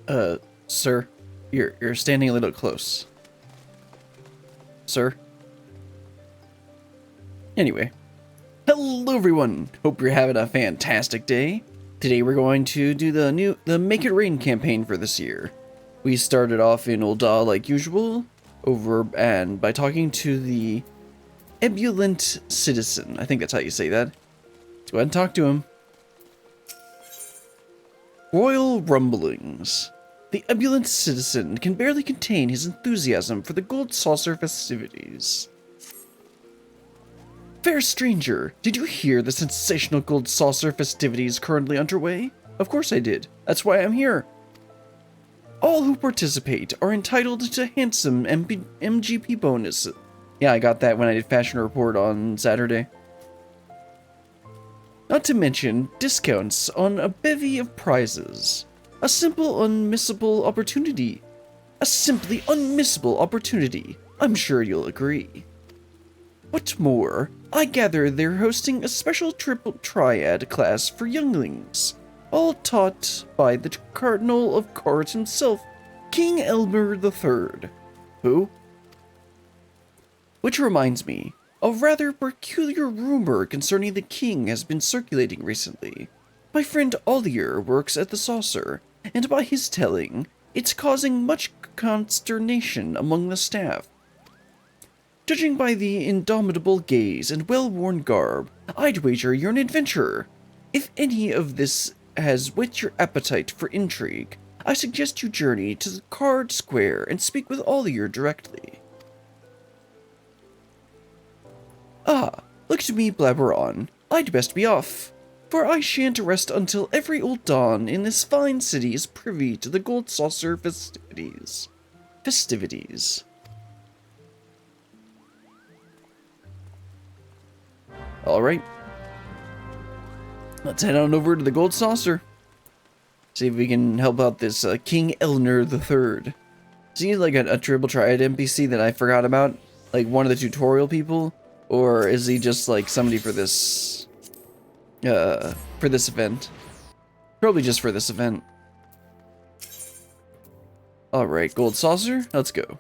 Uh, sir, you're standing a little close. Sir? Anyway. Hello everyone! Hope you're having a fantastic day. Today we're going to do the Make It Rain campaign for this year. We started off in Ul'dah like usual, by talking to the Ebullient Citizen. I think that's how you say that. Let's go ahead and talk to him. Royal Rumblings. The Ebullient Citizen can barely contain his enthusiasm for the Gold Saucer festivities. Fair stranger, did you hear the sensational Gold Saucer festivities currently underway? Of course I did. That's why I'm here. All who participate are entitled to handsome MGP bonuses. Yeah, I got that when I did Fashion Report on Saturday. Not to mention discounts on a bevy of prizes. A simple, unmissable opportunity. A simply unmissable opportunity. I'm sure you'll agree. What's more, I gather they're hosting a special triple triad class for younglings, all taught by the Cardinal of Cards himself, King Elmer III. Who? Which reminds me, a rather peculiar rumor concerning the king has been circulating recently. My friend Ollier works at the Saucer, and by his telling, it's causing much consternation among the staff. Judging by the indomitable gaze and well-worn garb, I'd wager you're an adventurer. If any of this has whet your appetite for intrigue, I suggest you journey to the Card Square and speak with Ollier directly. Ah, look to me blabber on. I'd best be off, for I shan't rest until every old Don in this fine city is privy to the Gold Saucer festivities. Alright. Let's head on over to the Gold Saucer. See if we can help out this King Elner III. Is he like a triple triad NPC that I forgot about? Like one of the tutorial people? Or is he just like somebody for this event? Probably just for this event. Alright, Gold Saucer, let's go.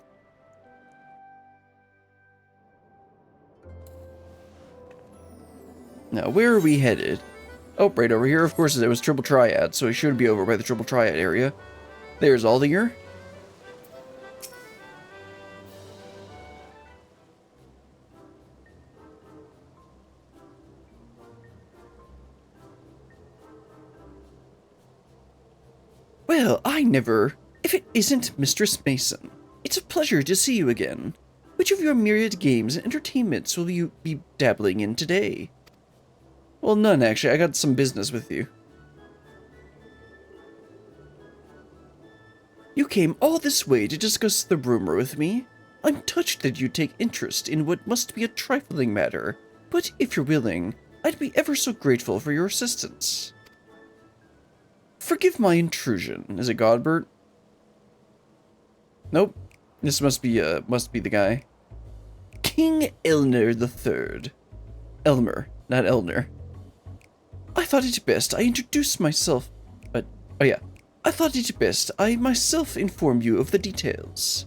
Now, where are we headed? Oh, right over here. Of course, there was Triple Triad, so we should be over by the Triple Triad area. There's Aldier. Well, I never... If it isn't Mistress Mason, it's a pleasure to see you again. Which of your myriad games and entertainments will you be dabbling in today? Well, none, actually. I got some business with you. You came all this way to discuss the rumor with me? I'm touched that you take interest in what must be a trifling matter, but if you're willing, I'd be ever so grateful for your assistance. Forgive my intrusion. Is it Godbert? Nope. This must be the guy. King Elner III. Elmer, not Elner. I thought it best I introduce myself, but, oh yeah. I thought it best I myself inform you of the details.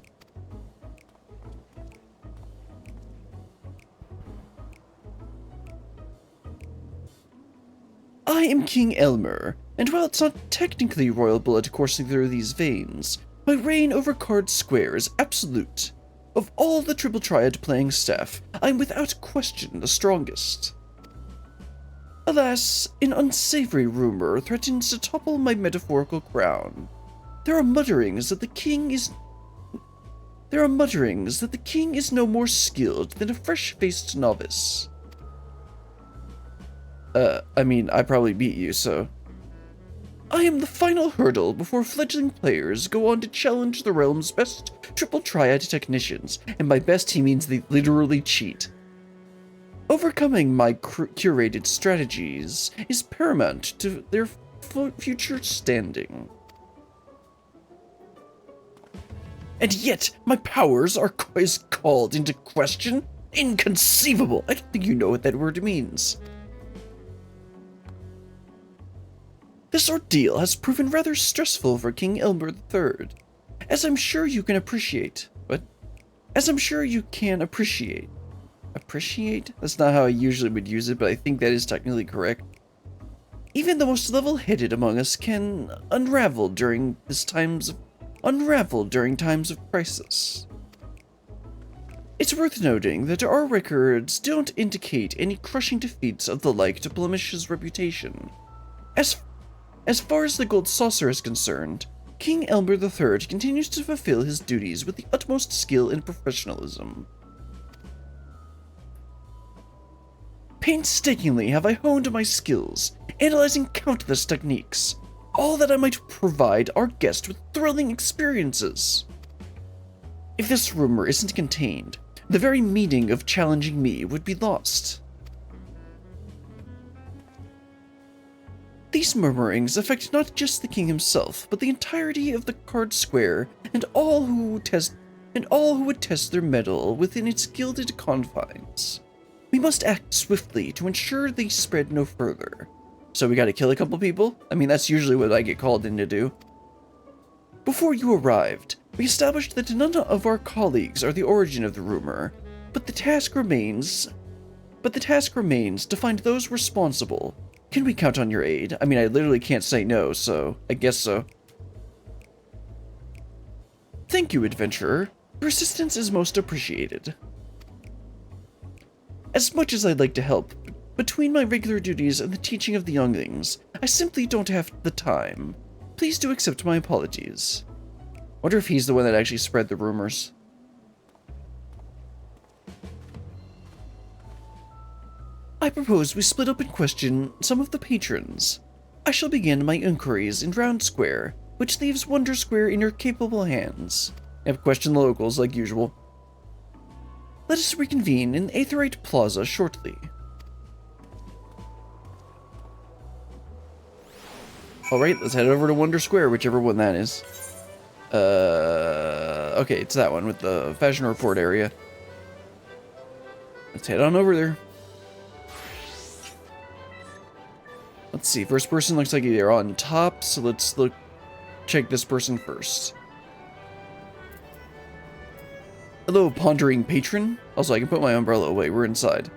I am King Elmer, and while it's not technically royal blood coursing through these veins, my reign over Card Square is absolute. Of all the Triple Triad playing staff, I'm without question the strongest. Alas, an unsavory rumor threatens to topple my metaphorical crown. There are mutterings that the king is no more skilled than a fresh-faced novice. I mean, I probably beat you, so... I am the final hurdle before fledgling players go on to challenge the realm's best Triple Triad technicians, and by best he means they literally cheat. Overcoming my curated strategies is paramount to their future standing. And yet, my powers are called into question? Inconceivable! I don't think you know what that word means. This ordeal has proven rather stressful for King Elmer III, as I'm sure you can appreciate. What? As I'm sure you can appreciate. Appreciate? That's not how I usually would use it, but I think that is technically correct. Even the most level-headed among us can unravel during times of crisis. It's worth noting that our records don't indicate any crushing defeats of the like to blemish his reputation. As far as the gold saucer is concerned, King Elmer III continues to fulfill his duties with the utmost skill and professionalism. Painstakingly have I honed my skills, analyzing countless techniques, all that I might provide our guest with thrilling experiences. If this rumor isn't contained, the very meaning of challenging me would be lost. These murmurings affect not just the king himself, but the entirety of the card square and all who would test their mettle within its gilded confines. We must act swiftly to ensure they spread no further. So we gotta kill a couple people? I mean, that's usually what I get called in to do. Before you arrived, we established that none of our colleagues are the origin of the rumor, but the task remains to find those responsible. Can we count on your aid? I mean, I literally can't say no, so I guess so. Thank you, adventurer. Your assistance is most appreciated. As much as I'd like to help, between my regular duties and the teaching of the younglings, I simply don't have the time. Please do accept my apologies. Wonder if he's the one that actually spread the rumors. I propose we split up and question some of the patrons. I shall begin my inquiries in Round Square, which leaves Wonder Square in your capable hands. And question the locals like usual. Let us reconvene in Aetherite Plaza shortly. Alright, let's head over to Wonder Square, whichever one that is. Okay, it's that one with the Fashion Report area. Let's head on over there. Let's see, first person looks like they're on top, so let's check this person first. Hello, pondering patron. Also, I can put my umbrella away, we're inside.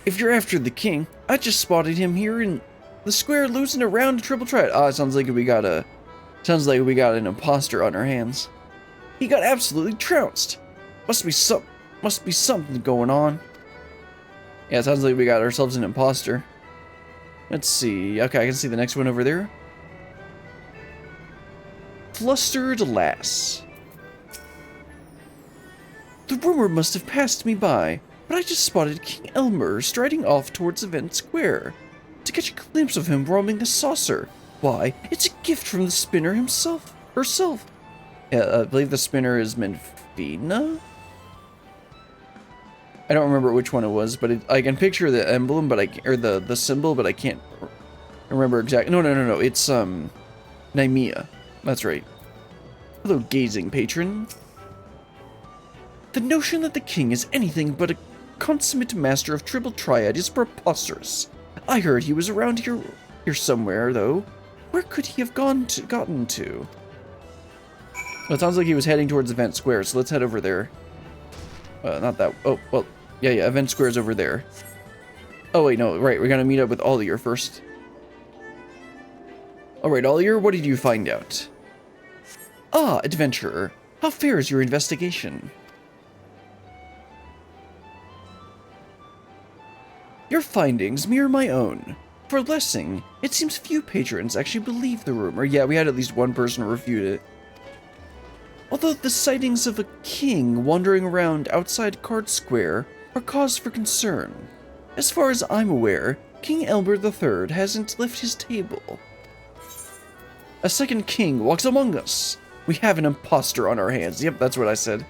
If you're after the king, I just spotted him here in the square losing a round of triple triad. Ah, it sounds like we got an imposter on our hands. He got absolutely trounced. Must be something going on. Yeah, it sounds like we got ourselves an imposter. Let's see. Okay, I can see the next one over there. Flustered lass. The rumor must have passed me by, but I just spotted King Elmer striding off towards Event Square. To catch a glimpse of him roaming the saucer. Why, it's a gift from the spinner herself. Yeah, I believe the spinner is Menfina? I don't remember which one it was, but I can picture the emblem, but the symbol, but I can't remember exactly. No. It's Nymea. That's right. Hello, gazing patron. The notion that the king is anything but a consummate master of triple triad is preposterous. I heard he was around here somewhere, though. Where could he have gotten to? Well, it sounds like he was heading towards Event Square, so let's head over there. Not that. Oh, well, yeah, Event Square's over there. Oh, wait, no, right, we're gonna meet up with Ollier first. Alright, Ollier, what did you find out? Ah, adventurer, how fares your investigation? Your findings mirror my own. For Lessing, it seems few patrons actually believe the rumor. Yeah, we had at least one person refute it. Although the sightings of a king wandering around outside Card Square are cause for concern. As far as I'm aware, King Elmer III hasn't left his table. A second king walks among us. We have an imposter on our hands. Yep, that's what I said.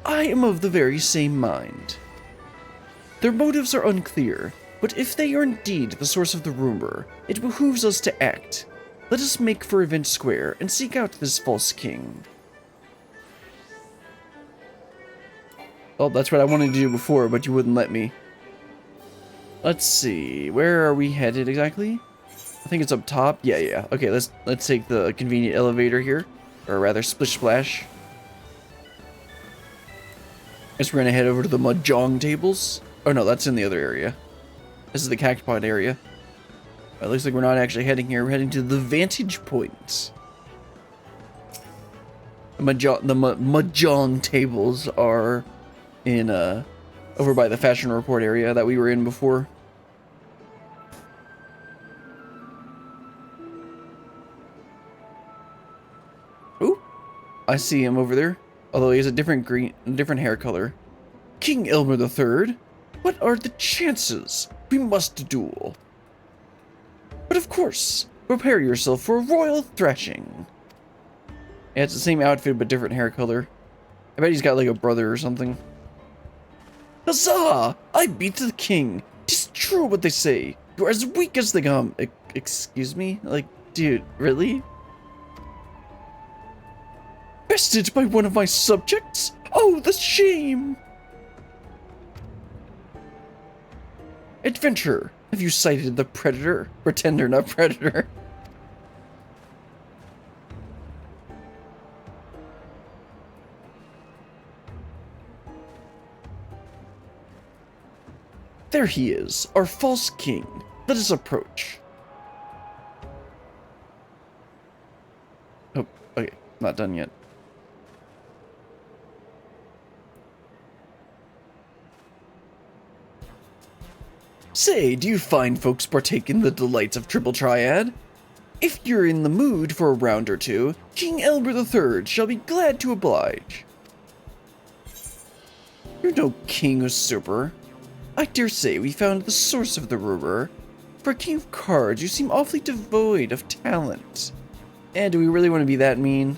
I am of the very same mind. Their motives are unclear, but if they are indeed the source of the rumor, it behooves us to act. Let us make for Event Square and seek out this false king. Oh, that's what I wanted to do before, but you wouldn't let me. Let's see. Where are we headed exactly? I think it's up top. Yeah. Okay, let's take the convenient elevator here. Or rather, splish splash. Guess we're gonna head over to the mahjong tables. Oh no, that's in the other area. This is the cactopod area. It looks like we're not actually heading here. We're heading to the vantage point. The mahjong tables are in over by the fashion report area that we were in before. Ooh, I see him over there. Although he has a different hair color. King Elmer III, what are the chances? We must duel. But of course, prepare yourself for a royal thrashing. Yeah, it's the same outfit but different hair color. I bet he's got like a brother or something. Huzzah! I beat the king. 'Tis true what they say. You're as weak as the gum. Excuse me? Like, dude, really? Bested by one of my subjects? Oh, the shame! Adventurer, have you sighted the predator? Pretender, not predator. There he is, our false king. Let us approach. Oh, okay, not done yet. Say, do you find folks partake in the delights of Triple Triad? If you're in the mood for a round or two, King Elmer III shall be glad to oblige. You're no king usurper. I dare say we found the source of the rumor. For a king of cards, you seem awfully devoid of talent. Do we really want to be that mean?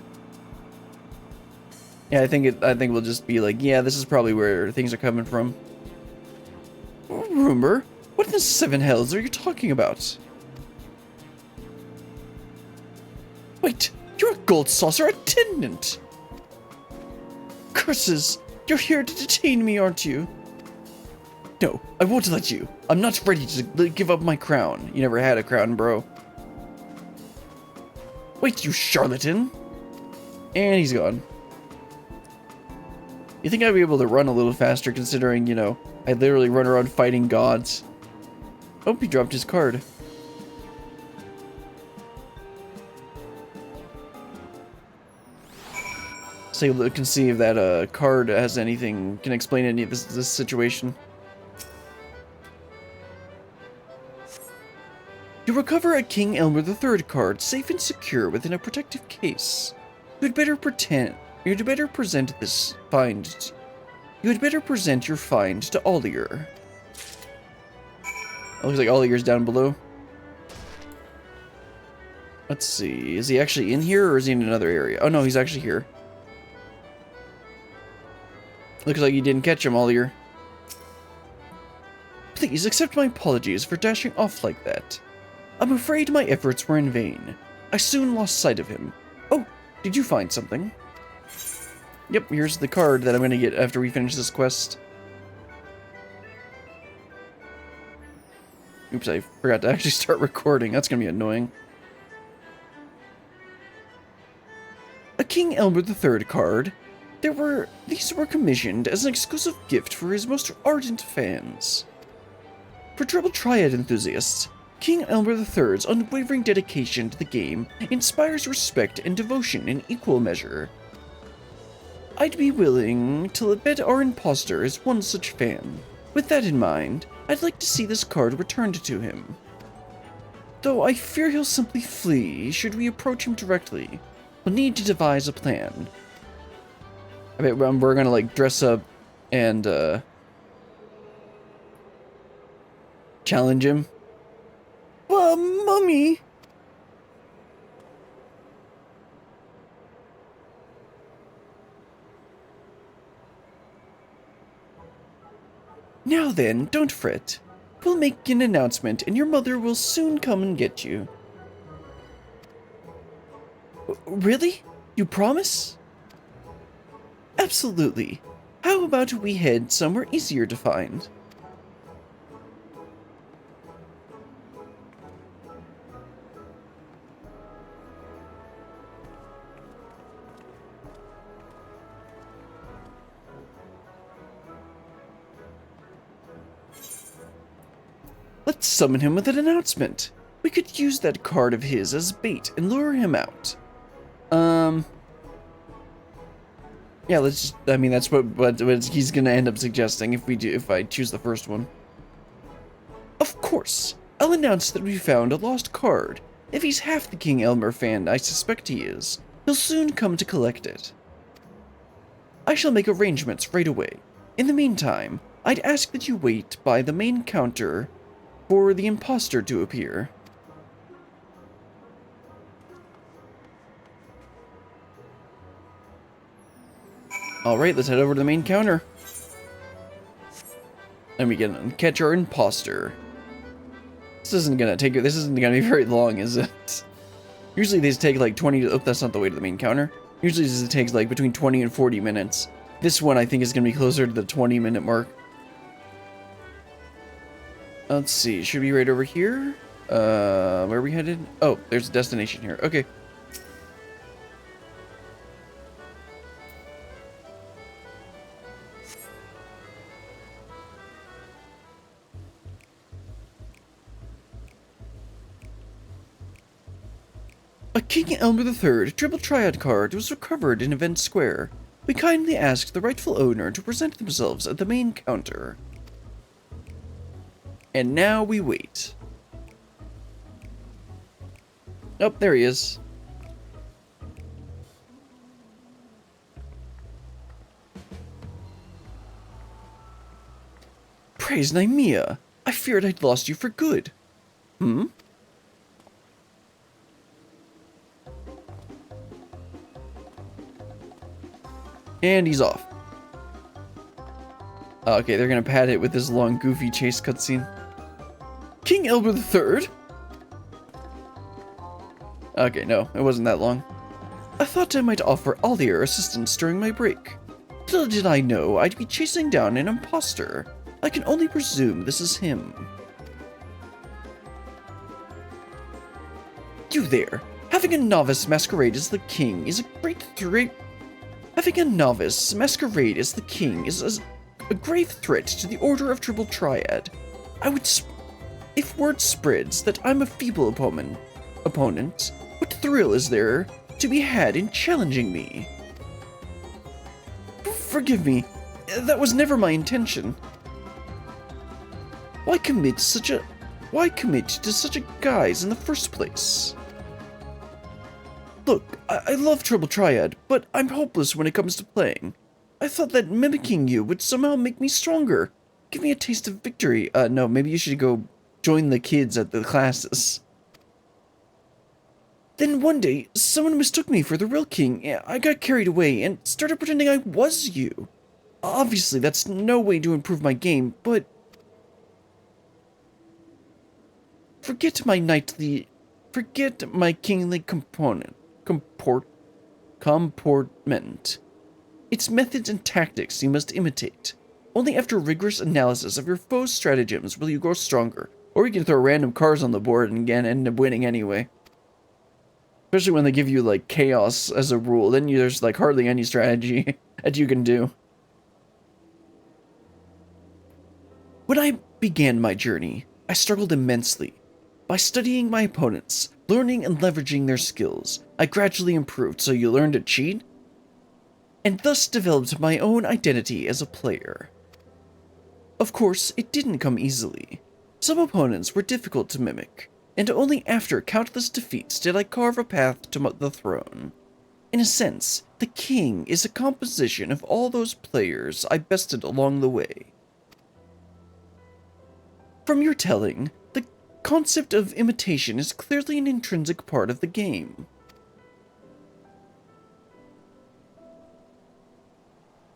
Yeah, I think we'll just be like, yeah, this is probably where things are coming from. Rumor? What in the seven hells are you talking about? Wait, you're a gold saucer attendant! Curses! You're here to detain me, aren't you? No, I won't let you. I'm not ready to give up my crown. You never had a crown, bro. Wait, you charlatan! And he's gone. You think I'd be able to run a little faster considering, you know, I literally run around fighting gods. Oh, he dropped his card. So you can see if that card has anything, can explain any of this situation. You recover a King Elmer III card, safe and secure within a protective case. You'd better present this find. You'd better present your find to Ollier. It looks like Ollier's down below. Let's see, is he actually in here or is he in another area? Oh no, he's actually here. Looks like you didn't catch him, Ollier. Please accept my apologies for dashing off like that. I'm afraid my efforts were in vain. I soon lost sight of him. Oh, did you find something? Yep, here's the card that I'm gonna get after we finish this quest. Oops, I forgot to actually start recording. That's gonna be annoying. A King Elmer III card. These were commissioned as an exclusive gift for his most ardent fans. For Triple Triad enthusiasts, King Elmer III's unwavering dedication to the game inspires respect and devotion in equal measure. I'd be willing to bet our imposter is one such fan. With that in mind, I'd like to see this card returned to him. Though I fear he'll simply flee should we approach him directly. We'll need to devise a plan. I bet we're gonna like dress up and challenge him. Well, mummy. Now then, don't fret. We'll make an announcement and your mother will soon come and get you. Really? You promise? Absolutely. How about we head somewhere easier to find? Let's summon him with an announcement. We could use that card of his as bait and lure him out. Yeah, let's just, I mean, that's what he's gonna end up suggesting if I choose the first one. Of course, I'll announce that we found a lost card. If he's half the King Elmer fan I suspect he is, he'll soon come to collect it. I shall make arrangements right away. In the meantime, I'd ask that you wait by the main counter for the imposter to appear. Alright, let's head over to the main counter. And we can catch our imposter. This isn't gonna be very long, is it? Usually these take like 20 to, oh, that's not the way to the main counter. Usually this takes like between 20 and 40 minutes. This one I think is gonna be closer to the 20-minute mark. Let's see, should be right over here? Where are we headed? Oh, there's a destination here. Okay. A King Elmer III Triple Triad card was recovered in Event Square. We kindly ask the rightful owner to present themselves at the main counter. And now we wait. Oh, there he is. Praise Nymea! I feared I'd lost you for good. Hmm? And he's off. Okay, they're gonna pad it with this long, goofy chase cutscene. King Elmer III? Okay, no, it wasn't that long. I thought I might offer Aldir assistance during my break. Little did I know I'd be chasing down an imposter. I can only presume this is him. You there! Having a novice masquerade as the king is a great threat. Having a novice masquerade as the king is a grave threat to the Order of Triple Triad. If word spreads that I'm a feeble opponent, what thrill is there to be had in challenging me? Forgive me, that was never my intention. Why commit to such a guise in the first place? Look, I love Triple Triad, but I'm hopeless when it comes to playing. I thought that mimicking you would somehow make me stronger. Give me a taste of victory. No, maybe you should go join the kids at the classes. Then one day, someone mistook me for the real king. I got carried away and started pretending I was you. Obviously, that's no way to improve my game, but... Forget my kingly comportment. It's methods and tactics you must imitate. Only after rigorous analysis of your foe's stratagems will you grow stronger, or you can throw random cards on the board and again end up winning anyway. Especially when they give you like chaos as a rule, then there's like hardly any strategy that you can do. When I began my journey, I struggled immensely. By studying my opponents, learning and leveraging their skills, I gradually improved. So you learned to cheat? And thus developed my own identity as a player. Of course, it didn't come easily. Some opponents were difficult to mimic, and only after countless defeats did I carve a path to the throne. In a sense, the king is a composition of all those players I bested along the way. From your telling, the concept of imitation is clearly an intrinsic part of the game.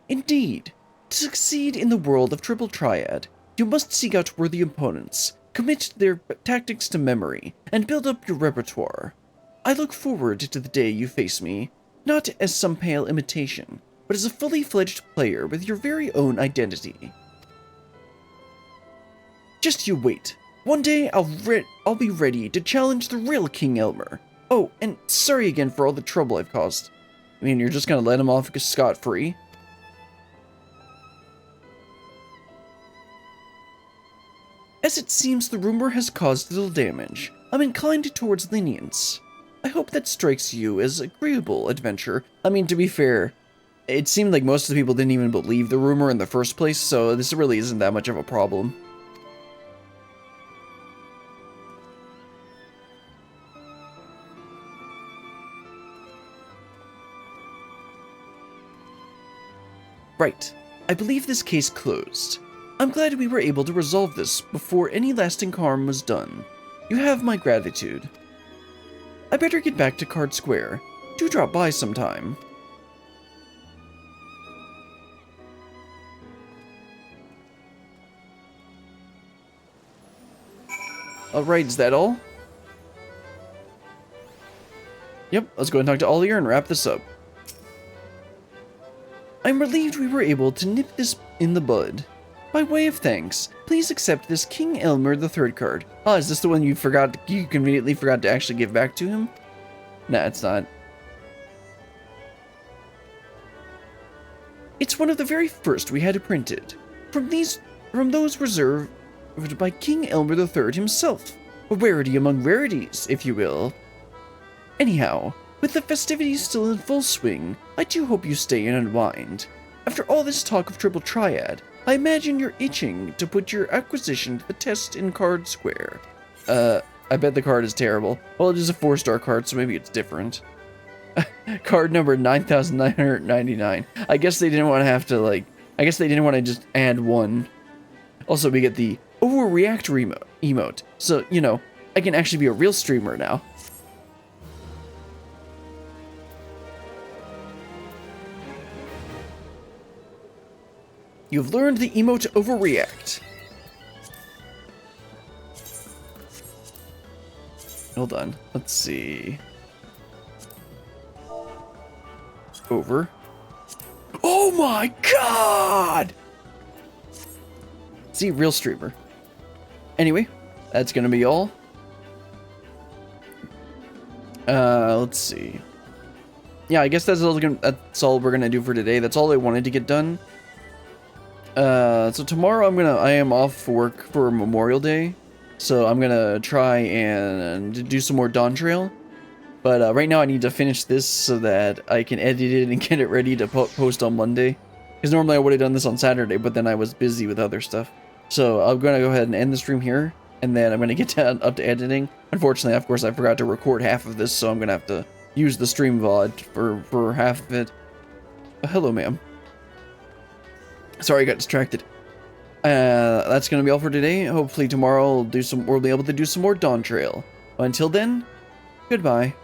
Indeed, to succeed in the world of Triple Triad, you must seek out worthy opponents, commit their tactics to memory, and build up your repertoire. I look forward to the day you face me, not as some pale imitation, but as a fully fledged player with your very own identity. Just you wait. One day I'll be ready to challenge the real King Elmer. Oh, and sorry again for all the trouble I've caused. I mean, you're just gonna let him off scot-free? As it seems the rumor has caused little damage, I'm inclined towards lenience. I hope that strikes you as agreeable, adventure. I mean, to be fair, it seemed like most of the people didn't even believe the rumor in the first place, so this really isn't that much of a problem. Right. I believe this case closed. I'm glad we were able to resolve this before any lasting harm was done. You have my gratitude. I better get back to Card Square. Do drop by sometime. Alright, is that all? Yep, let's go and talk to Ollier and wrap this up. I'm relieved we were able to nip this in the bud. By way of thanks, please accept this King Elmer III card. Oh, is this the one you conveniently forgot to actually give back to him? Nah, it's not. It's one of the very first we had printed. From those reserved by King Elmer III himself. A rarity among rarities, if you will. Anyhow, with the festivities still in full swing, I do hope you stay and unwind. After all this talk of Triple Triad, I imagine you're itching to put your acquisition to the test in Card Square. I bet the card is terrible. Well, it is a 4-star card, so maybe it's different. Card number 9,999. I guess they didn't want to have to, like... I guess they didn't want to just add one. Also, we get the overreact emote. So, you know, I can actually be a real streamer now. You've learned the emote overreact. Hold on. Let's see. Over. Oh my god! See, real streamer. Anyway, that's gonna be all. Let's see. Yeah, I guess that's all we're gonna do for today. That's all I wanted to get done. So tomorrow I am off for work for Memorial Day, so I'm gonna try and do some more Dawn Trail. But right now I need to finish this so that I can edit it and get it ready to post on Monday. Because normally I would have done this on Saturday, but then I was busy with other stuff. So I'm gonna go ahead and end the stream here, and then I'm gonna get up to editing. Unfortunately, of course, I forgot to record half of this, so I'm gonna have to use the stream VOD for half of it. Hello, ma'am. Sorry, I got distracted. That's gonna be all for today. Hopefully tomorrow we'll be able to do some more Dawn Trail. Until then, goodbye.